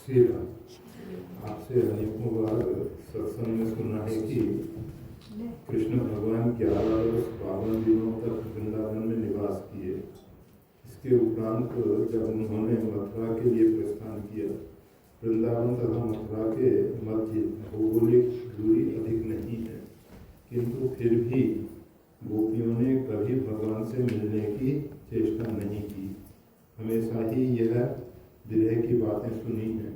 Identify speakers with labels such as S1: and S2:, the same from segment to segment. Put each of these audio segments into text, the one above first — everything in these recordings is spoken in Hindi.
S1: श्री राम। आपसे अनेकों बार सत्संग में सुना है कि कृष्ण भगवान 11 वर्ष 52 दिनों तक वृंदावन में निवास किए। इसके उपरांत जब उन्होंने मथुरा के लिए प्रस्थान किया, वृंदावन तथा मथुरा के मध्य भौगोलिक दूरी अधिक नहीं है, किंतु फिर भी गोपियों ने कभी भगवान से मिलने की चेष्टा नहीं की। हमेशा ही यह विरह की बातें सुनी हैं।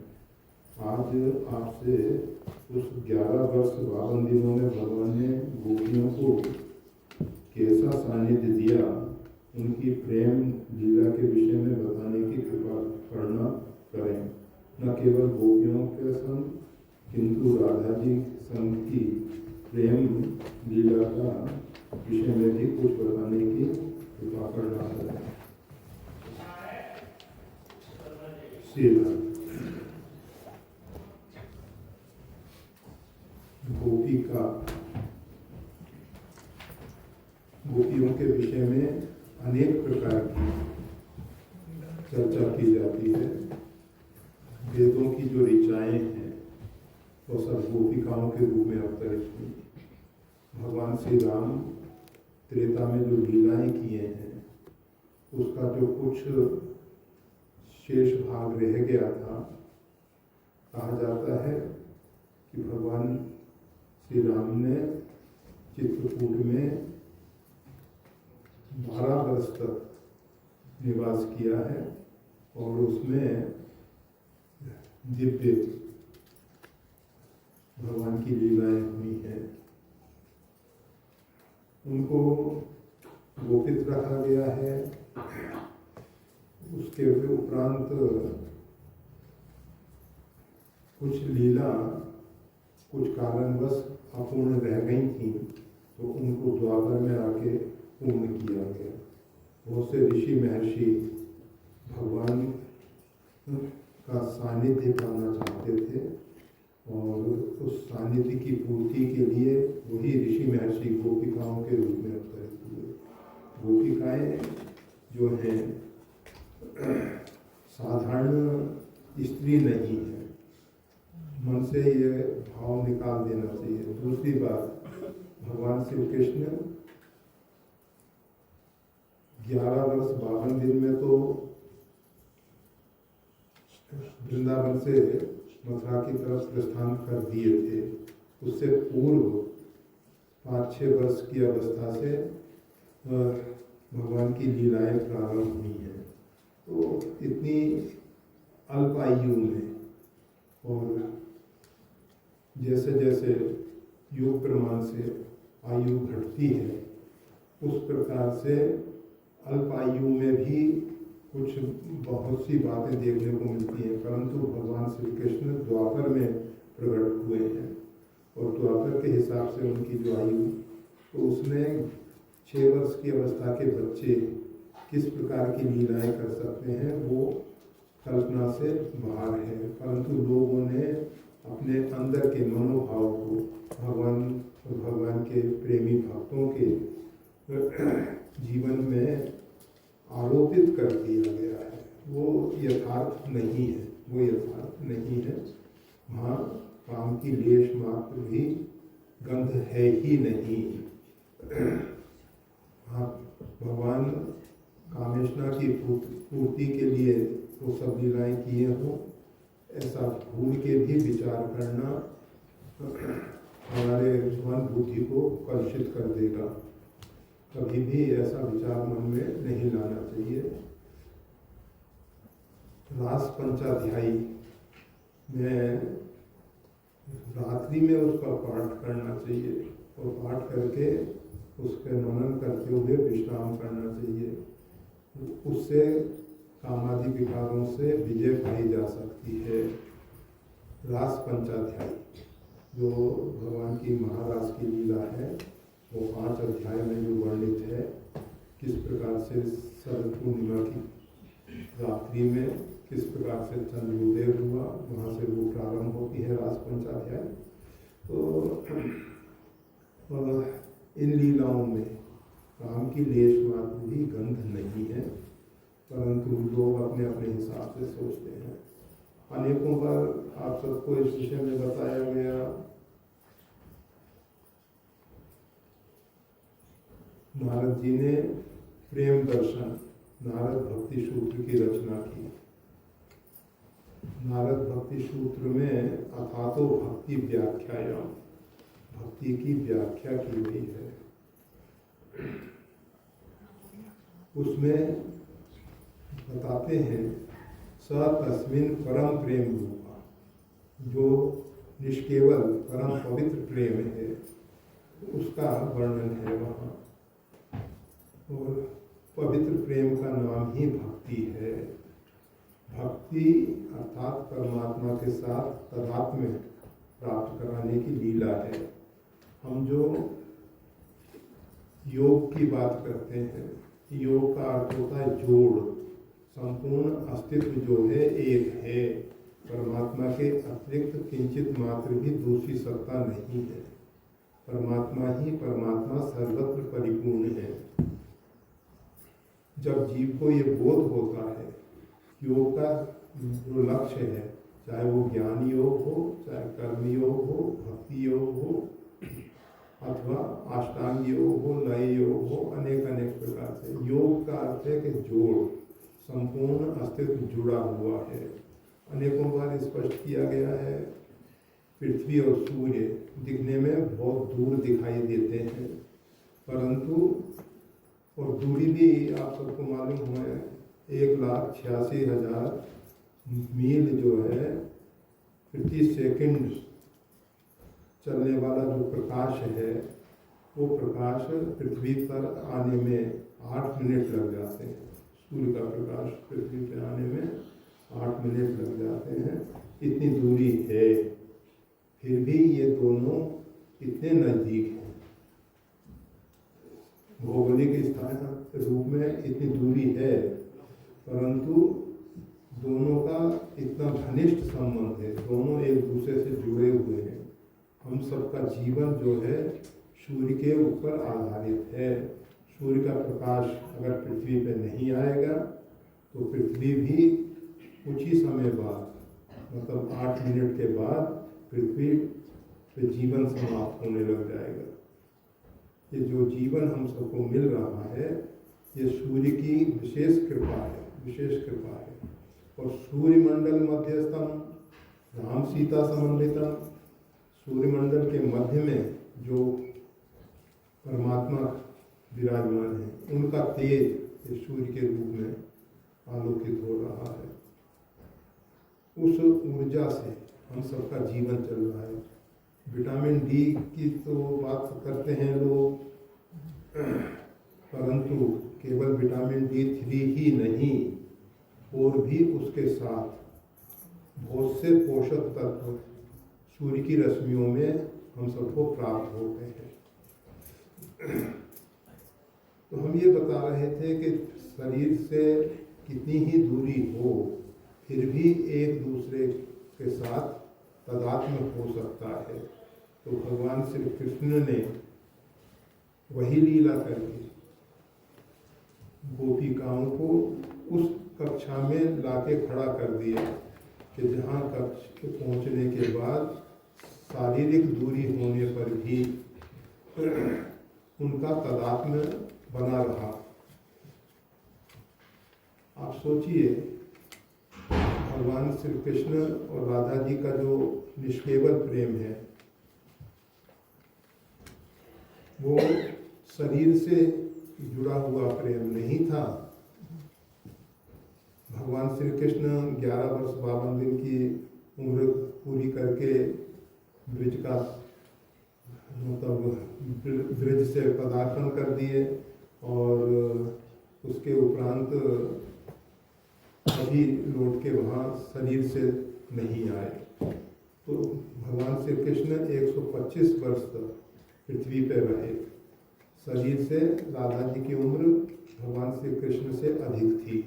S1: आज आपसे उस 11 वर्ष 52 दिनों में भगवान ने गोपियों को कैसा सानिध्य दिया, उनकी प्रेम लीला के विषय में बताने की कृपा करना करें। न केवल गोपियों के संग, किंतु राधा जी संग की प्रेम लीला का विषय में भी कुछ बताने की कृपा करना करें। श्रीराम। गोपिका, गोपियों के विषय में अनेक प्रकार की चर्चा की जाती है। वेदों की जो ऋचाएं हैं वो सब गोपिकाओं के रूप में अवतरित हुई। भगवान श्री राम त्रेता में जो लीलाएं किए हैं, उसका जो कुछ शेष भाग रह गया था, कहा जाता है कि भगवान श्री राम ने चित्रकूट में 12 वर्ष तक निवास किया है और उसमें दिव्य भगवान की लीलाएं हुई हैं। उनको गोपित रखा गया है। उसके उपरांत कुछ लीला कुछ कारणवश अपूर्ण रह गई थी, तो उनको द्वापर में आके पूर्ण किया गया। बहुत से ऋषि महर्षि भगवान का सानिध्य पाना चाहते थे और उस सानिध्य की पूर्ति के लिए वही ऋषि महर्षि गोपिकाओं के रूप में अवतरित हुए। गोपिकाएं जो हैं साधारण स्त्री नहीं है। मन से ये भाव निकाल देना चाहिए। दूसरी बात, भगवान श्री कृष्ण 11 वर्ष 52 दिन में तो वृंदावन से मथुरा की तरफ प्रस्थान कर दिए थे। उससे पूर्व 5-6 वर्ष की अवस्था से भगवान की लीलाएं प्रारंभ हुई हैं। तो इतनी अल्प आयु में, और जैसे जैसे योग प्रमाण से आयु घटती है, उस प्रकार से अल्प आयु में भी कुछ बहुत सी बातें देखने को मिलती हैं। परंतु भगवान श्री कृष्ण द्वापर में प्रकट हुए हैं और द्वापर के हिसाब से उनकी जो आयु, तो उसमें 6 वर्ष की अवस्था के बच्चे किस प्रकार की लीलाएं कर सकते हैं, वो कल्पना से बाहर है। परंतु लोगों ने अपने अंदर के मनोभाव को भगवान और भगवान के प्रेमी भक्तों के जीवन में आरोपित कर दिया गया है। वो यथार्थ नहीं है, वो यथार्थ नहीं है। वहाँ काम की लेश मात्र भी गंध है ही नहीं। हाँ, भगवान कामेष्णा की पूर्ति के लिए वो सब लीलाएं किए हों, ऐसा भूल के भी विचार करना हमारे मन बुद्धि को कलुषित कर देगा। कभी भी ऐसा विचार मन में नहीं लाना चाहिए। रास पंचाध्यायी में रात्रि में उसका पाठ करना चाहिए और पाठ करके उसके मनन करते हुए विश्राम करना चाहिए। उससे कामादि विकारों से विजय पाई जा सकती है। रास पंचाध्यायी जो भगवान की महारास की लीला है, वो 5 अध्याय में जो वर्णित है, किस प्रकार से शरद पूर्णिमा की रात्रि में किस प्रकार से चंद्रोदय हुआ, वहाँ से वो प्रारंभ होती है रास पंचाध्याय। तो इन लीलाओं में काम की लेश मात्र भी गंध नहीं है, परंतु लोग अपने अपने हिसाब से सोचते हैं। अनेकों बार आप सबको इस विषय में बताया गया। नारद जी ने प्रेम दर्शन नारद भक्ति सूत्र की रचना की। नारद भक्ति सूत्र में अथातो भक्ति व्याख्यायाम, भक्ति की व्याख्या की गई है। उसमें बताते हैं स तस्मिन् परम प्रेम रूपा, जो निष्केवल परम पवित्र प्रेम है उसका वर्णन है वहाँ। और पवित्र प्रेम का नाम ही भक्ति है। भक्ति अर्थात परमात्मा के साथ तादात्म्य प्राप्त कराने की लीला है। हम जो योग की बात करते हैं, योग का अर्थ होता है जोड़। संपूर्ण अस्तित्व जो है एक है, परमात्मा के अतिरिक्त किंचित मात्र भी दूसरी सत्ता नहीं है। परमात्मा ही परमात्मा सर्वत्र परिपूर्ण है। जब जीव को ये बोध होता है, योग का जो लक्ष्य है, चाहे वो ज्ञान योग हो, चाहे कर्म योग हो, भक्ति योग हो, अथवा अष्टांग योग हो, लय योग हो, अनेक अनेक प्रकार से। योग का अर्थ है कि जोड़, संपूर्ण अस्तित्व जुड़ा हुआ है। अनेकों बार स्पष्ट किया गया है। पृथ्वी और सूर्य दिखने में बहुत दूर दिखाई देते हैं, परंतु और दूरी भी आप सबको मालूम है 1,86,000 मील जो है प्रति सेकंड चलने वाला जो प्रकाश है, वो प्रकाश पृथ्वी पर आने में 8 मिनट लग जाते हैं। सूर्य का प्रकाश पृथ्वी पर आने में 8 मिनट लग जाते हैं। इतनी दूरी है, फिर भी ये दोनों इतने नज़दीक हैं। भौगोलिक स्थान रूप में इतनी दूरी है, परंतु दोनों का इतना घनिष्ठ संबंध है, दोनों एक दूसरे से जुड़े हुए हैं। हम सबका जीवन जो है सूर्य के ऊपर आधारित है। सूर्य का प्रकाश अगर पृथ्वी पर नहीं आएगा तो पृथ्वी भी कुछ ही समय बाद, मतलब 8 मिनट के बाद पृथ्वी पे जीवन समाप्त होने लग जाएगा। ये जो जीवन हम सबको मिल रहा है, ये सूर्य की विशेष कृपा है, विशेष कृपा है। और सूर्यमंडल मध्यस्थम राम सीता समन्वितम, सूर्यमंडल के मध्य में जो परमात्मा विराजमान है, उनका तेज इस सूर्य के रूप में आलोकित हो रहा है। उस ऊर्जा से हम सबका जीवन चल रहा है। विटामिन डी की तो बात करते हैं लोग, परंतु केवल विटामिन D3 ही नहीं, और भी उसके साथ बहुत से पोषक तत्व सूर्य की रश्मियों में हम सबको प्राप्त होते हैं। तो हम ये बता रहे थे कि शरीर से कितनी ही दूरी हो, फिर भी एक दूसरे के साथ तादात्म्य हो सकता है। तो भगवान श्री कृष्ण ने वही लीला करके गोपिकाओं को उस कक्षा में लाके खड़ा कर दिया कि जहाँ कक्ष के पहुँचने के बाद शारीरिक दूरी होने पर भी उनका तादात्म्य बना रहा। आप सोचिए, भगवान श्री कृष्ण और राधा जी का जो निष्केवल प्रेम है, वो शरीर से जुड़ा हुआ प्रेम नहीं था। भगवान श्री कृष्ण 11 वर्ष 52 दिन की उम्र पूरी करके ब्रज का मतलब ब्रज से पदार्पण कर दिए, और उसके उपरांत अभी लौट के वहाँ शरीर से नहीं आए। तो भगवान श्री कृष्ण 125 वर्ष तक पृथ्वी पर रहे। शरीर से राधा जी की उम्र भगवान श्री कृष्ण से अधिक थी,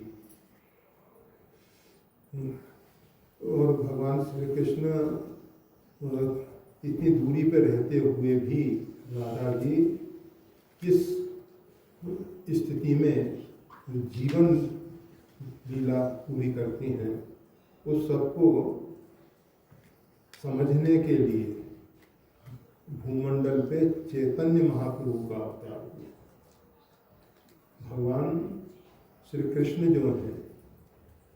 S1: और भगवान श्री कृष्ण इतनी दूरी पर रहते हुए भी राधा जी किस स्थिति में जीवन लीला पूरी करती हैं, उस सबको समझने के लिए भूमंडल पे चैतन्य महाप्रभु का अवतार हुआ। भगवान श्री कृष्ण जो है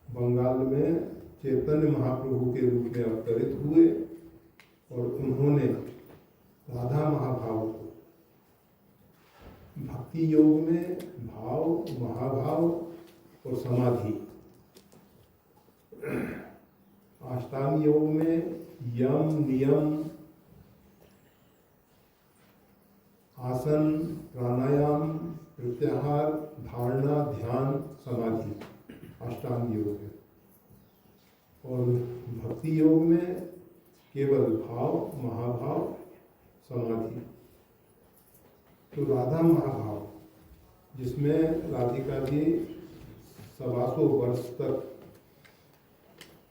S1: बंगाल में चैतन्य महाप्रभु के रूप में अवतरित हुए और उन्होंने राधा महाभाव को भक्ति योग में भाव, महाभाव और समाधि, अष्टांग योग में यम, नियम, आसन, प्राणायाम, प्रत्याहार, धारणा, ध्यान, समाधि, अष्टांग योग है। और भक्ति योग में केवल भाव, महाभाव, समाधि। तो राधा महाभाव जिसमें राधिका जी 125 वर्ष तक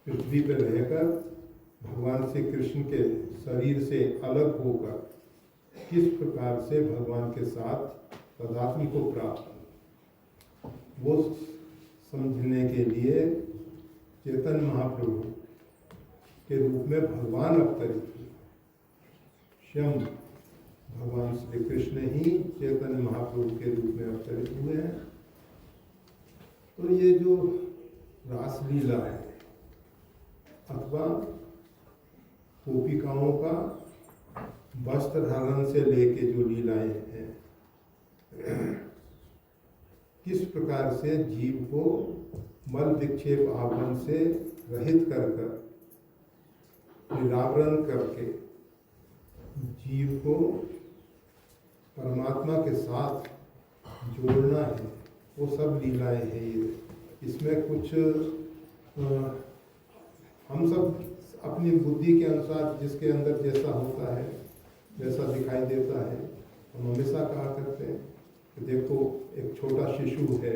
S1: पृथ्वी पर रहकर भगवान श्री कृष्ण के शरीर से अलग होकर किस प्रकार से भगवान के साथ तदात्म्य को प्राप्त, वो समझने के लिए चैतन्य महाप्रभु के रूप में भगवान अवतरित हुए। स्वयं भगवान श्री कृष्ण ही चैतन्य महाप्रभु के रूप में अवतरित हुए हैं। तो ये जो रासलीला है अथवा गोपिकाओं का वस्त्र धारण से लेके जो लीलाएं हैं, किस प्रकार से जीव को मल विक्षेप आवरण से रहित कर निरावरण करके जीव को परमात्मा के साथ जोड़ना है, वो सब लीलाएं हैं। ये इसमें कुछ हम सब अपनी बुद्धि के अनुसार जिसके अंदर जैसा होता है, जैसा दिखाई देता है, हम हमेशा कहा करते हैं कि देखो एक छोटा शिशु है,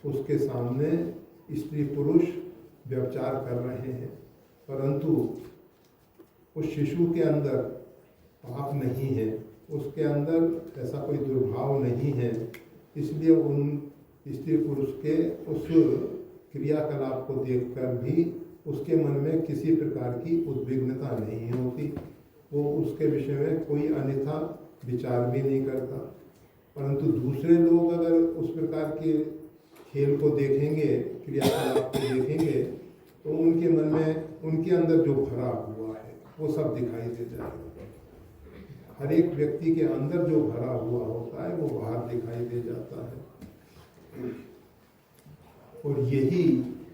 S1: उसके सामने स्त्री पुरुष व्यभिचार कर रहे हैं, परंतु उस शिशु के अंदर पाप नहीं है, उसके अंदर ऐसा कोई दुर्भाव नहीं है, इसलिए उन स्त्री पुरुष के उस क्रियाकलाप को देखकर भी उसके मन में किसी प्रकार की उद्विग्नता नहीं होती, वो उसके विषय में कोई अन्यथा विचार भी नहीं करता। परंतु दूसरे लोग अगर उस प्रकार के खेल को देखेंगे, क्रियाकलाप को देखेंगे, तो उनके मन में उनके अंदर जो भरा हुआ है वो सब दिखाई दे जाएगा। हर एक व्यक्ति के अंदर जो भरा हुआ होता है वो बाहर दिखाई दे जाता है। और यही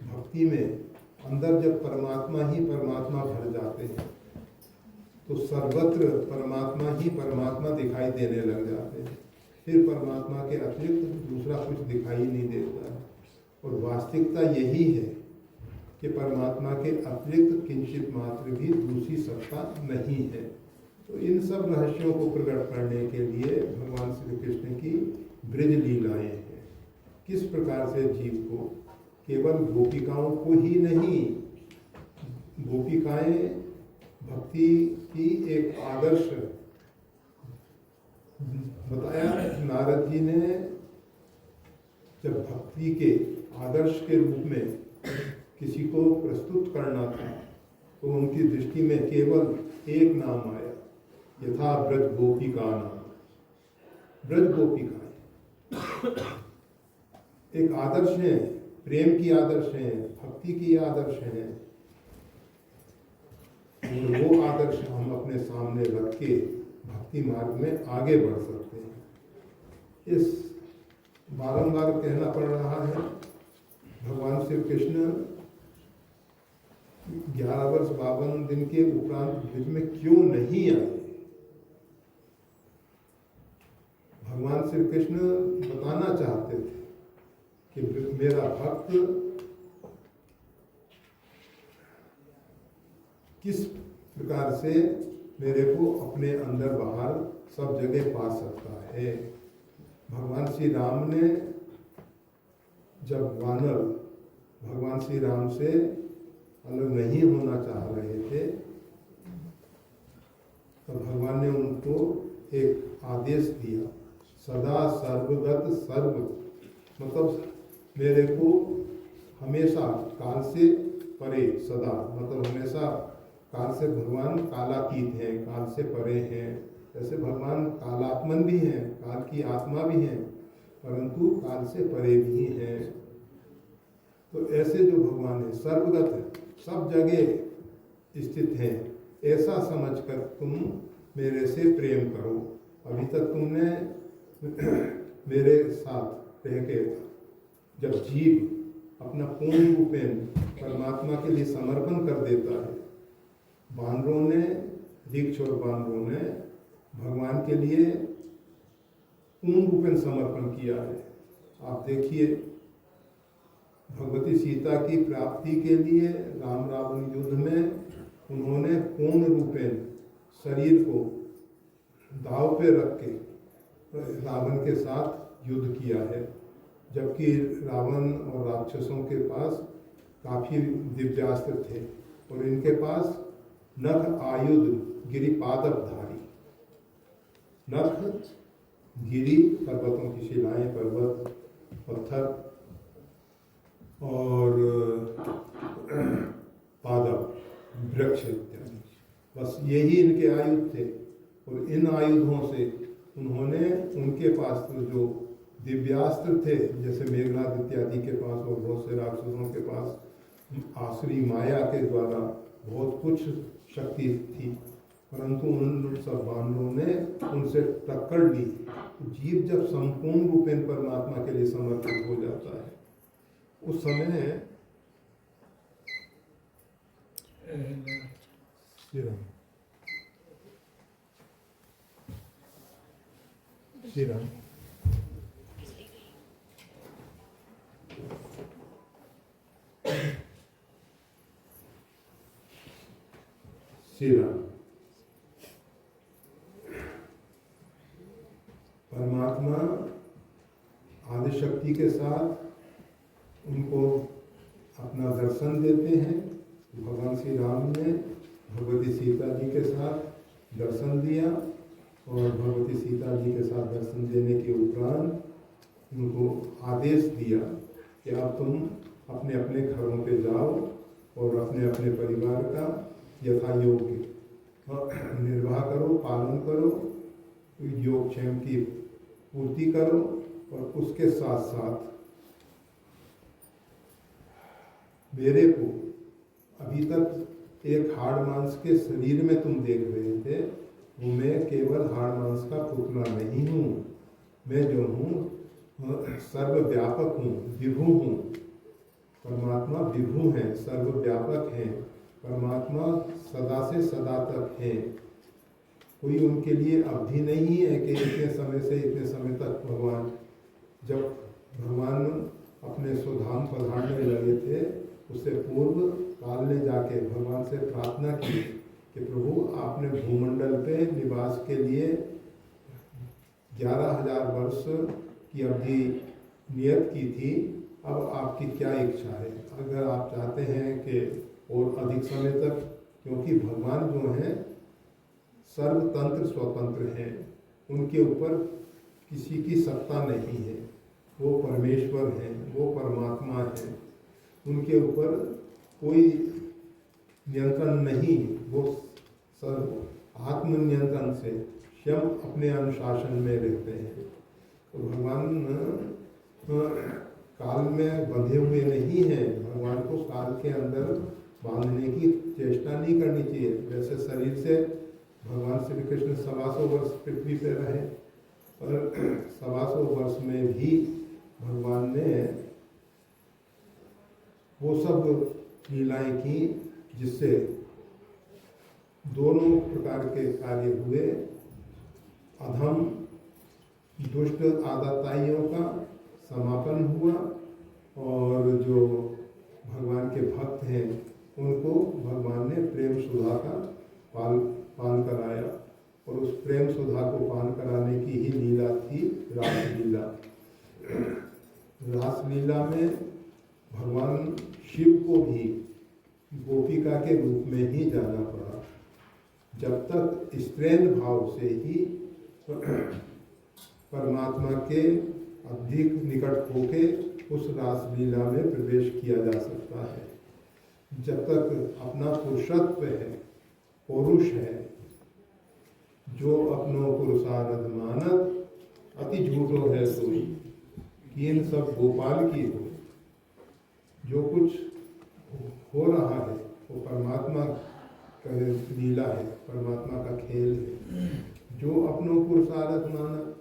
S1: भक्ति में अंदर जब परमात्मा ही परमात्मा भर जाते हैं तो सर्वत्र परमात्मा ही परमात्मा दिखाई देने लग जाते हैं। फिर परमात्मा के अतिरिक्त दूसरा कुछ दिखाई नहीं देता है। और वास्तविकता यही है कि परमात्मा के अतिरिक्त किंचित मात्र भी दूसरी सत्ता नहीं है। तो इन सब रहस्यों को प्रकट करने के लिए भगवान श्री कृष्ण की ब्रज लीलाएं हैं। किस प्रकार से जीव को केवल गोपिकाओं को ही नहीं, गोपिकाएं भक्ति की एक आदर्श बताया। नारद जी ने जब भक्ति के आदर्श के रूप में किसी को प्रस्तुत करना था तो उनकी दृष्टि में केवल एक नाम आया, यथा ब्रज गोपिका नाम। ब्रज गोपिका एक आदर्श है, प्रेम की आदर्श है, भक्ति की आदर्श है। वो आदर्श हम अपने सामने रख के भक्ति मार्ग में आगे बढ़ सकते हैं। इस बारंबार कहना पड़ रहा है, भगवान श्री कृष्ण 11 वर्ष 52 दिन के उपरांत ब्रज में क्यों नहीं आए। भगवान श्री कृष्ण बताना चाहते थे कि मेरा भक्त किस प्रकार से मेरे को अपने अंदर बाहर सब जगह पा सकता है। भगवान श्री राम ने जब वानर भगवान श्री राम से अलग नहीं होना चाह रहे थे तो भगवान ने उनको एक आदेश दिया, सदा सर्वगत सर्व, मतलब मेरे को हमेशा काल से परे सदा, मतलब हमेशा काल से भगवान कालातीत हैं, काल से परे हैं। जैसे भगवान कालात्मन भी हैं, काल की आत्मा भी हैं, परंतु काल से परे भी हैं। तो ऐसे जो भगवान है सर्वगत है, सब जगह स्थित हैं, ऐसा समझकर तुम मेरे से प्रेम करो। अभी तक तुमने मेरे साथ रह के, जब जीव अपना पूर्ण रूपेण परमात्मा के लिए समर्पण कर देता है, बानरों ने, दीक्ष और बानरों ने भगवान के लिए पूर्ण रूपेण समर्पण किया है। आप देखिए, भगवती सीता की प्राप्ति के लिए राम रावण युद्ध में उन्होंने पूर्ण रूपेण शरीर को दांव पे रख के रावण के साथ युद्ध किया है, जबकि रावण और राक्षसों के पास काफी दिव्यास्त्र थे और इनके पास नख आयुध गिरिपादधारी, नख गिरी पर्वतों की शिलाएं, पर्वत, पत्थर, और पादप वृक्ष इत्यादि, बस यही इनके आयुध थे। और इन आयुधों से उन्होंने, उनके पास तो जो दिव्यास्त्र थे, जैसे मेघनाद इत्यादि के पास और बहुत से राक्षसों के पास आसुरी माया के द्वारा बहुत कुछ शक्ति थी, परंतु उन सब बानरों ने उनसे टक्कर ली। जीव जब संपूर्ण रूपेण परमात्मा के लिए समर्पित हो जाता है, उस समय श्री राम परमात्मा आदिशक्ति के साथ उनको अपना दर्शन देते हैं। भगवान श्री राम ने भगवती सीता जी के साथ दर्शन दिया और भगवती सीता जी के साथ दर्शन देने के उपरांत उनको आदेश दिया कि अब तुम अपने अपने घरों पे जाओ और अपने अपने परिवार का यथा योग्य निर्वाह करो, पालन करो, योगक्षेम की पूर्ति करो, और उसके साथ साथ मेरे को अभी तक एक हाड़ मांस के शरीर में तुम देख रहे थे, वो मैं केवल हाड़ मांस का पुतला नहीं हूँ। मैं जो हूँ सर्वव्यापक हूँ, विभु हूँ। परमात्मा विभु हैं, सर्वव्यापक हैं। परमात्मा सदा से सदा तक हैं। कोई उनके लिए अवधि नहीं है कि इतने समय से इतने समय तक भगवान, जब भगवान अपने स्वधाम पधारने लगे थे, उससे पूर्व काल ने जाके भगवान से प्रार्थना की कि प्रभु आपने भूमंडल पे निवास के लिए 11,000 वर्ष की अवधि नियत की थी, अब आपकी क्या इच्छा है? अगर आप चाहते हैं कि और अधिक समय तक, क्योंकि भगवान जो हैं सर्वतंत्र स्वतंत्र हैं, उनके ऊपर किसी की सत्ता नहीं है, वो परमेश्वर हैं, वो परमात्मा हैं, उनके ऊपर कोई नियंत्रण नहीं। वो सर्व आत्मनियंत्रण से स्वयं अपने अनुशासन में रहते हैं। तो भगवान काल में बंधे हुए नहीं हैं। भगवान को काल के अंदर बांधने की चेष्टा नहीं करनी चाहिए। वैसे शरीर से भगवान श्री कृष्ण 125 वर्ष पृथ्वी पे रहे, पर 125 वर्ष में भी भगवान ने वो सब लीलाएं की जिससे दोनों प्रकार के कार्य हुए। अधम दुष्ट आदताइयों का समापन हुआ और जो भगवान के भक्त हैं उनको भगवान ने प्रेम सुधा का पान कराया, और उस प्रेम सुधा को पान कराने की ही लीला थी रासलीला। रासलीला में भगवान शिव को भी गोपिका के रूप में ही जाना पड़ा। जब तक स्त्रीण भाव से ही परमात्मा के अधिक निकट होके उस रासलीला में प्रवेश किया जा सकता है। जब तक अपना पुरुषत्व है, पौरुष है, जो अपनो पुरुषारथ मानत अति झूठो है सोई, कि इन सब गोपाल की हो। जो कुछ हो रहा है वो परमात्मा का लीला है, परमात्मा का खेल है। जो अपनो पुरुषारथ मानत,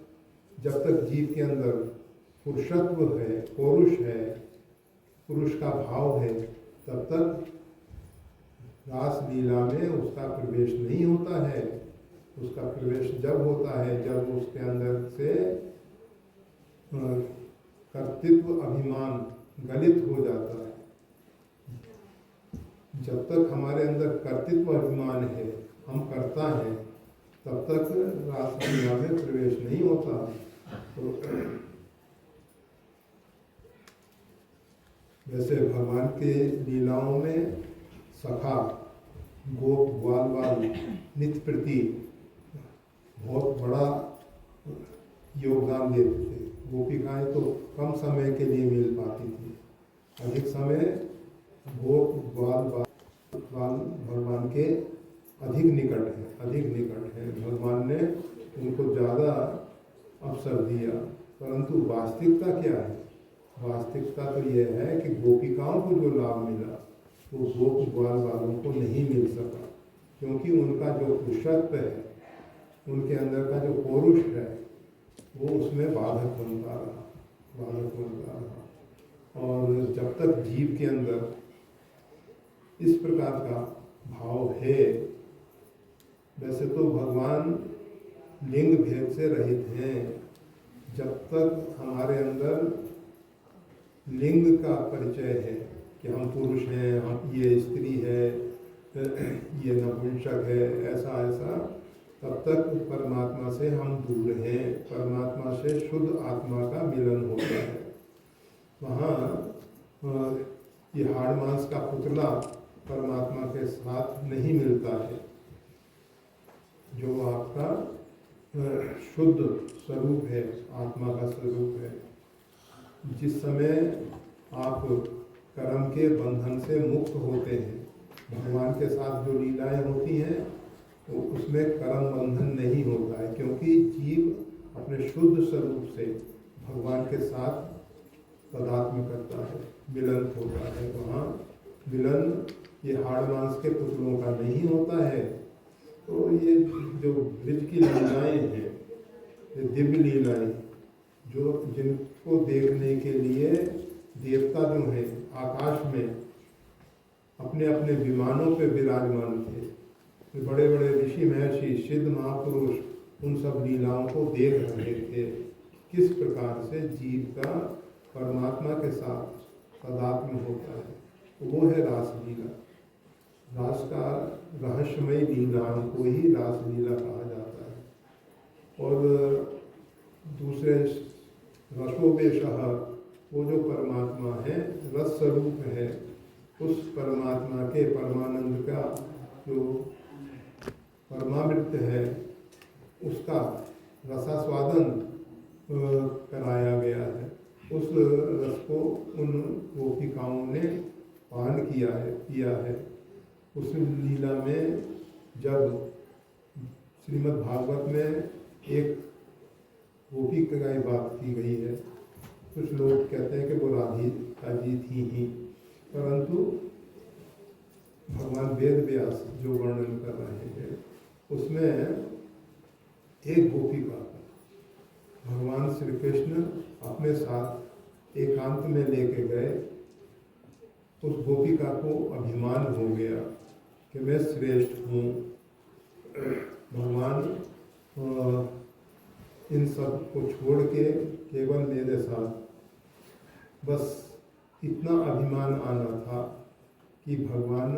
S1: जब तक जीव के अंदर पुरुषत्व है, पौरुष है, पुरुष का भाव है, तब तक रास लीला में उसका प्रवेश नहीं होता है। उसका प्रवेश जब होता है जब उसके अंदर से कर्तृत्व अभिमान गलित हो जाता है। जब तक हमारे अंदर कर्तृत्व अभिमान है, हम करता है, तब तक रास लीला में प्रवेश नहीं होता। तो जैसे भगवान के लीलाओं में सखा, गोप, ग्वाल बाल, नित्य प्रति बहुत बड़ा योगदान देते थे। गोपिकाएं तो कम समय के लिए मिल पाती थी, अधिक समय गोप, ग्वाल बाल भगवान के अधिक निकट हैं। भगवान ने उनको ज़्यादा अवसर दिया, परंतु वास्तविकता क्या है? वास्तविकता तो यह है कि गोपिकाओं को जो लाभ मिला वो गोप ग्वाल वालों को नहीं मिल सका, क्योंकि उनका जो पुरुषत्व है, उनके अंदर का जो पौरुष है, वो उसमें बाधक बनता रहा। और जब तक जीव के अंदर इस प्रकार का भाव है, वैसे तो भगवान लिंग भेद से रहित हैं। जब तक हमारे अंदर लिंग का परिचय है कि हम पुरुष हैं, हम ये स्त्री है, ये नपुंसक है, ऐसा, तब तक परमात्मा से हम दूर हैं। परमात्मा से शुद्ध आत्मा का मिलन होता है। वहाँ ये हाड़ मांस का पुतला परमात्मा के साथ नहीं मिलता है। जो आपका शुद्ध स्वरूप है, आत्मा का स्वरूप है, जिस समय आप कर्म के बंधन से मुक्त होते हैं, भगवान के साथ जो लीलाएं होती हैं तो उसमें कर्म बंधन नहीं होता है, क्योंकि जीव अपने शुद्ध स्वरूप से भगवान के साथ तादात्म्य करता है, मिलन होता है। वहाँ मिलन ये हाड़ मांस के पुतलों का नहीं होता है। तो ये जो ब्रज की लीलाएं हैं, ये दिव्य लीलाएं, जो जिनको देखने के लिए देवता जो हैं आकाश में अपने अपने विमानों पे विराजमान थे, तो बड़े बड़े ऋषि महर्षि सिद्ध महापुरुष उन सब लीलाओं को देख रहे थे। किस प्रकार से जीव का परमात्मा के साथ तादात्म्य होता है, वो है रासलीला। रास का रहस्यमय लीलाओं को ही रासलीला कहा जाता है। और दूसरे रसोवेशः, वो जो परमात्मा है, रस स्वरूप है, उस परमात्मा के परमानंद का जो परमामृत है, उसका रसास्वादन कराया गया है। उस रस को उन गोपिकाओं ने पान किया है। उस लीला में जब श्रीमद् भागवत में एक गोपी की बात की गई है, कुछ लोग कहते हैं कि वो राधिका जी थी ही, परंतु भगवान वेद व्यास जो वर्णन कर रहे हैं उसमें एक गोपिका भगवान श्री कृष्ण अपने साथ एकांत में लेके गए। उस गोपिका को अभिमान हो गया कि मैं श्रेष्ठ हूँ, भगवान इन सब को छोड़ के केवल मेरे साथ, बस इतना अभिमान आना था कि भगवान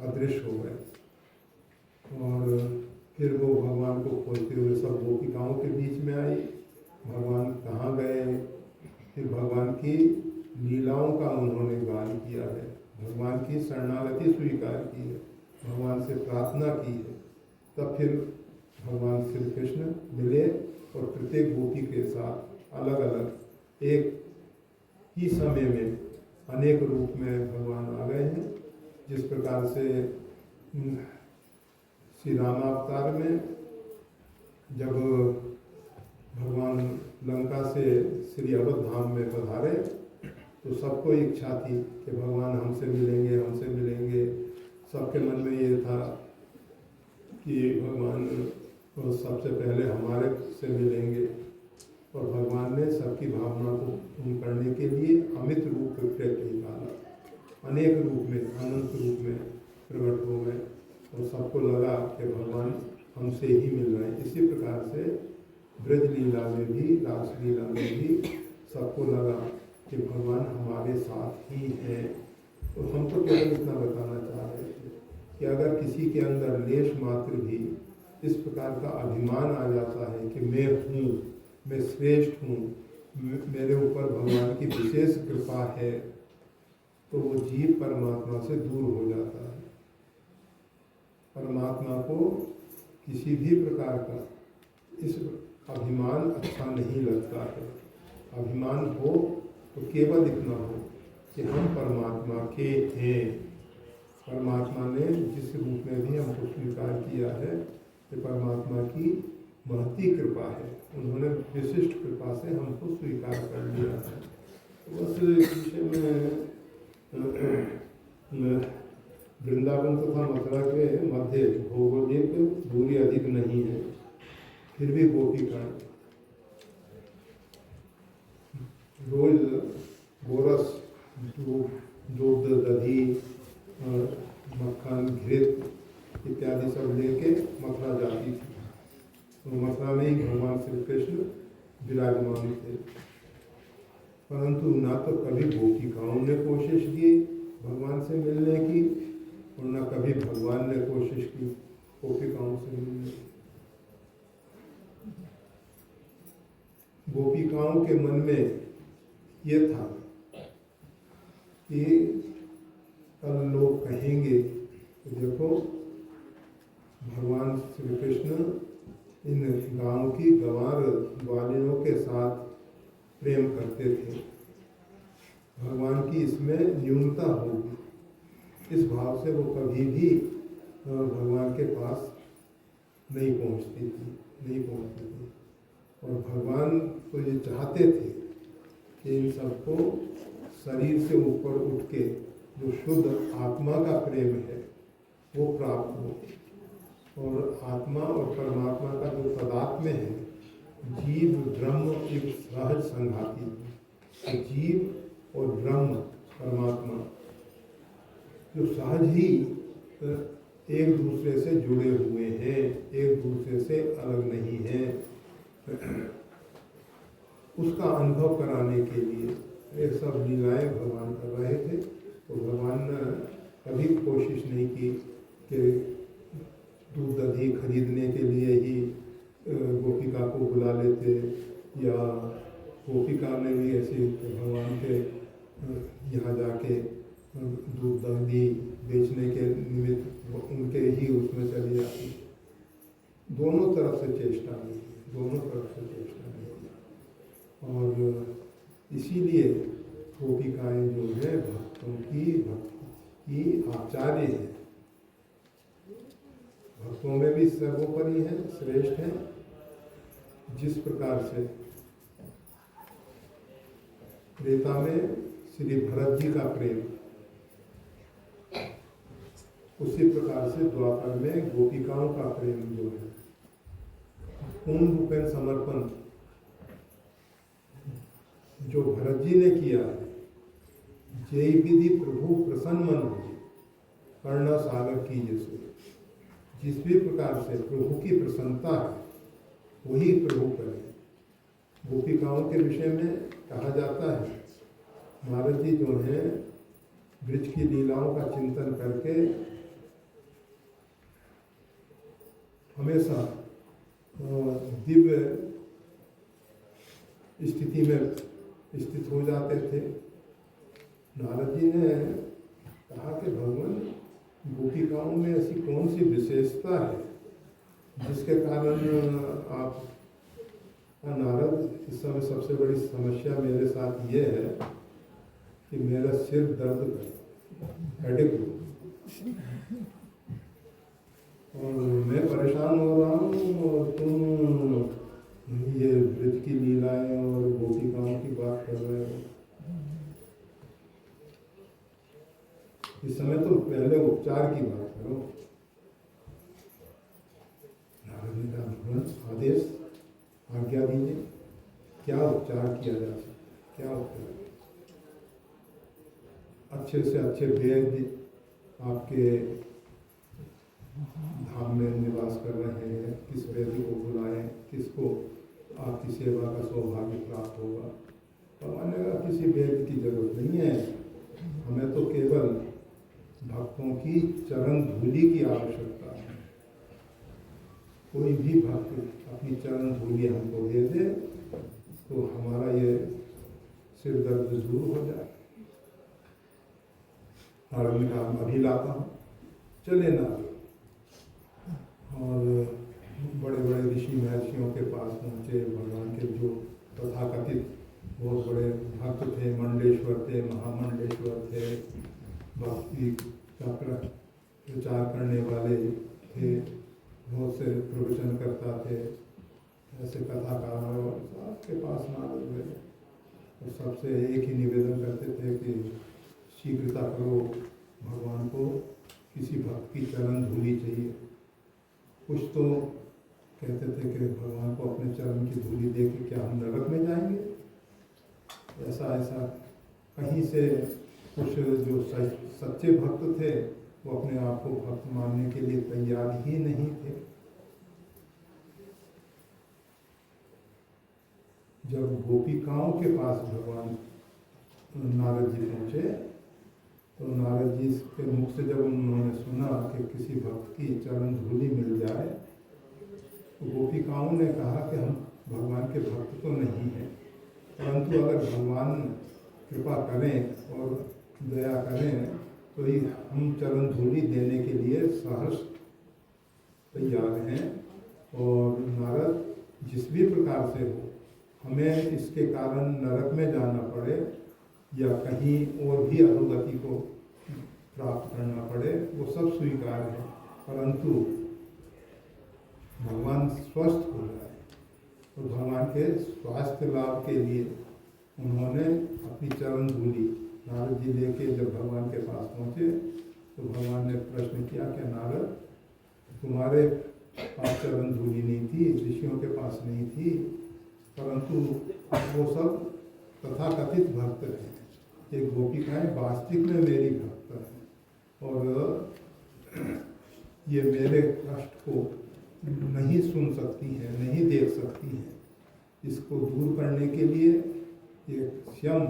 S1: अदृश्य हो गए। और फिर वो भगवान को खोजते हुए सब गोपिकाओं के बीच में आई। भगवान कहाँ गए? फिर भगवान की लीलाओं का उन्होंने गान किया है, भगवान की शरणागति स्वीकार की है, भगवान से प्रार्थना की है। तब फिर भगवान श्री कृष्ण मिले और प्रत्येक गोपी के साथ अलग अलग एक ही समय में अनेक रूप में भगवान आ गए हैं। जिस प्रकार से श्री रामावतार में जब भगवान लंका से श्री अवध धाम में पधारे तो सबको इच्छा थी कि भगवान हमसे मिलेंगे। सबके मन में ये था कि भगवान सबसे पहले हमारे से मिलेंगे, और भगवान ने सबकी भावना को पूर्ण करने के लिए अमित रूप प्रकट निकाला, अनेक रूप में, अनंत रूप में प्रकट हो गए, और सबको लगा कि भगवान हमसे ही मिल रहे हैं। इसी प्रकार से ब्रज लीला में भी, रास लीला में भी सबको लगा कि भगवान हमारे साथ ही हैं। तो हम तो केवल इतना बताना चाह रहे थे कि अगर किसी के अंदर लेश मात्र भी इस प्रकार का अभिमान आ जाता है कि मैं हूँ, मैं श्रेष्ठ हूँ, मेरे ऊपर भगवान की विशेष कृपा है, तो वो जीव परमात्मा से दूर हो जाता है। परमात्मा को किसी भी प्रकार का इस अभिमान अच्छा नहीं लगता है। अभिमान हो तो केवल इतना हो कि हम परमात्मा के हैं। परमात्मा ने जिस रूप में भी हमको स्वीकार किया है कि परमात्मा की महती कृपा है, उन्होंने विशिष्ट कृपा से हमको स्वीकार कर लिया है। बस विषय में वृंदावन तथा मथुरा के मध्य भौगोलिक दूरी अधिक नहीं है, फिर भी गोपिका रोज गोरस, दूध, दही, मक्खन, घृत इत्यादि सब लेके मथुरा जाती थी। तो मथुरा में ही भगवान श्री कृष्ण विराजमान थे, परंतु ना तो कभी गोपिकाओं ने कोशिश की भगवान से मिलने की, और न कभी भगवान ने कोशिश की गोपिकाओं से मिलने की। गोपिकाओं के मन में ये था कि कल लोग कहेंगे कि देखो भगवान श्री कृष्ण इन गांव की गंवार ग्वालिनों के साथ प्रेम करते थे, भगवान की इसमें न्यूनता होगी। इस भाव से वो कभी भी भगवान के पास नहीं पहुंचती थी। और भगवान तो ये चाहते थे कि इन सबको शरीर से ऊपर उठ के जो शुद्ध आत्मा का प्रेम है वो प्राप्त हो। और आत्मा और परमात्मा का जो तदात्म्य है, जीव ब्रह्म एक सहज संघाती है। जीव और ब्रह्म परमात्मा जो सहज ही एक दूसरे से जुड़े हुए हैं, एक दूसरे से अलग नहीं हैं, उसका अनुभव कराने के लिए ये सब लीलाएं भगवान कर रहे थे। तो भगवान ने कभी कोशिश नहीं की कि दूध दही खरीदने के लिए ही गोपिका को बुला लेते, या गोपिका ने भी ऐसे भगवान के यहाँ जाके दूध दही बेचने के निमित्त उनके ही उसमें चली जाती। दोनों तरफ से चेष्टा नहीं, और इसीलिए गोपिकाएं जो है भक्तों की भक्ति की आचार्य है, भक्तों में भी सर्वोपरि है, श्रेष्ठ है। जिस प्रकार से त्रेता में श्री भरत जी का प्रेम, उसी प्रकार से द्वापर में गोपिकाओं का प्रेम जो है, पूर्ण रूपेण समर्पण जो भरत जी ने किया है। जय विधि प्रभु प्रसन्न मन हो, करुणा सागर की जैसे। जिस भी प्रकार से प्रभु की प्रसन्नता है वही प्रभु करे। गोपिकाओं के विषय में कहा जाता है, नारद जी जो है ब्रज की लीलाओं का चिंतन करके हमेशा दिव्य स्थिति में स्थित हो जाते थे। नारद जी ने कहा कि भगवान, गोपिकाओं में ऐसी कौन सी विशेषता है जिसके कारण आप, नारद, इस समय सबसे बड़ी समस्या मेरे साथ ये है कि मेरा सिर दर्द कर, हेडेक हो, और मैं परेशान हो रहा हूँ और तुम ये ब्रज की लीलाएं और गोपिकाओं की बात कर रहे हो। इस समय तो पहले उपचार की बात करो। नारद ने कहा भगवान आदेश आज्ञा दीजिए, क्या उपचार किया जा सकता, क्या उपचार? अच्छे से अच्छे वैद्य आपके धाम में निवास कर रहे हैं, किस वैद्य को बुलाएं, किसको आपकी सेवा का सौभाग्य प्राप्त होगा। भगवान ने कहा किसी वैद्य की जरूरत नहीं है, हमें तो केवल भक्तों की चरण धूलि की आवश्यकता है। कोई भी भक्त अपनी चरण धूलि हमको दे दे तो हमारा ये सिर दर्द दूर हो जाए। नारद ने कहा अभी लाता हूँ। चले नारद और बड़े बड़े ऋषि महर्षियों के पास पहुँचे। भगवान के जो तथाकथित बहुत बड़े भक्त थे, मंडलेश्वर थे, महामंडलेश्वर थे, भक्ति का प्रचार करने वाले थे, बहुत से प्रवचन करता थे, ऐसे कथाकार और सबके पास नारद गए और सबसे एक ही निवेदन करते थे कि शीघ्रता करो, भगवान को किसी भक्त की चरण धूलि चाहिए। कुछ तो कहते थे कि भगवान को अपने चरण की धूलि दे के क्या हम नरक में जाएंगे। ऐसा कहीं से कुछ जो सच्चे भक्त थे वो अपने आप को भक्त मानने के लिए तैयार ही नहीं थे। जब गोपिकाओं के पास भगवान नारद जी पहुँचे तो नारद जी के मुख से जब उन्होंने सुना कि किसी भक्त की चरण धूलि मिल जाए तो गोपिकाओं ने कहा कि हम भगवान के भक्त तो नहीं हैं, परंतु अगर भगवान कृपा करें और दया करें तो ही हम चरण धूलि देने के लिए सहर्ष तैयार हैं। और नारद जिस भी प्रकार से हो, हमें इसके कारण नरक में जाना पड़े या कहीं और भी अधोगति को प्राप्त करना पड़े, वो सब स्वीकार है, परंतु भगवान स्वस्थ हो जाए। तो भगवान के स्वास्थ्य लाभ के लिए उन्होंने अपनी चरण धूलि नारद जी लेके जब भगवान के पास पहुँचे तो भगवान ने प्रश्न किया कि नारद, तुम्हारे पास चरण धूलि नहीं थी, ऋषियों के पास नहीं थी, परंतु वो सब तथाकथित भक्त हैं। ये गोपिकाएं वास्तविक में मेरी भक्त हैं और ये मेरे कष्ट को नहीं सुन सकती हैं, नहीं देख सकती हैं। इसको दूर करने के लिए ये स्वयं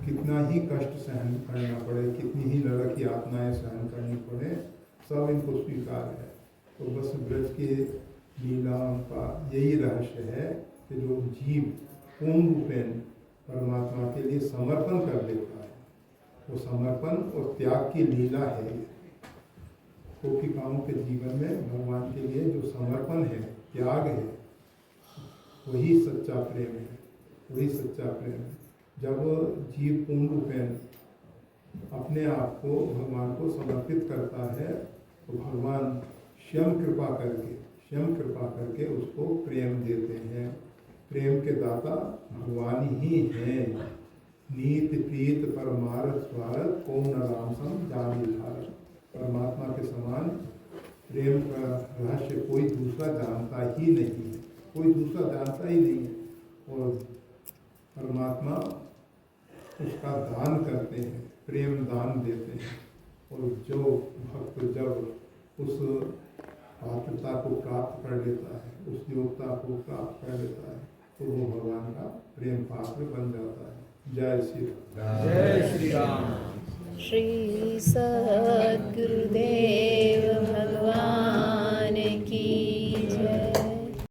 S1: कितना ही कष्ट सहन करना पड़े, कितनी ही नरक की यातनाएं सहन करनी पड़े, सब इनको स्वीकार है। तो बस ब्रज के लीलाओं का यही रहस्य है कि जो जीव पूर्ण रूपेण परमात्मा के लिए समर्पण कर देता है, वो समर्पण और त्याग की लीला है। गोपिकाओं के जीवन में भगवान के लिए जो समर्पण है, त्याग है, वही सच्चा प्रेम है, वही सच्चा प्रेम है। जब जीव पूर्ण रूपेण अपने आप को भगवान को समर्पित करता है तो भगवान स्वयं कृपा करके उसको प्रेम देते हैं। प्रेम के दाता भगवान ही हैं। नीत प्रीत परमार्थ स्वार्थ को न राम सम जान भारत। परमात्मा के समान प्रेम का रहस्य कोई दूसरा जानता ही नहीं है, कोई दूसरा जानता ही नहीं है। और परमात्मा उसका दान करते हैं, प्रेम दान देते हैं। और जो भक्त जब उस पात्रता को प्राप्त कर लेता है, उस योग्यता को प्राप्त कर लेता है, तो वो भगवान का प्रेम पात्र बन जाता है। जय श्री राम।
S2: जय श्री राम। श्री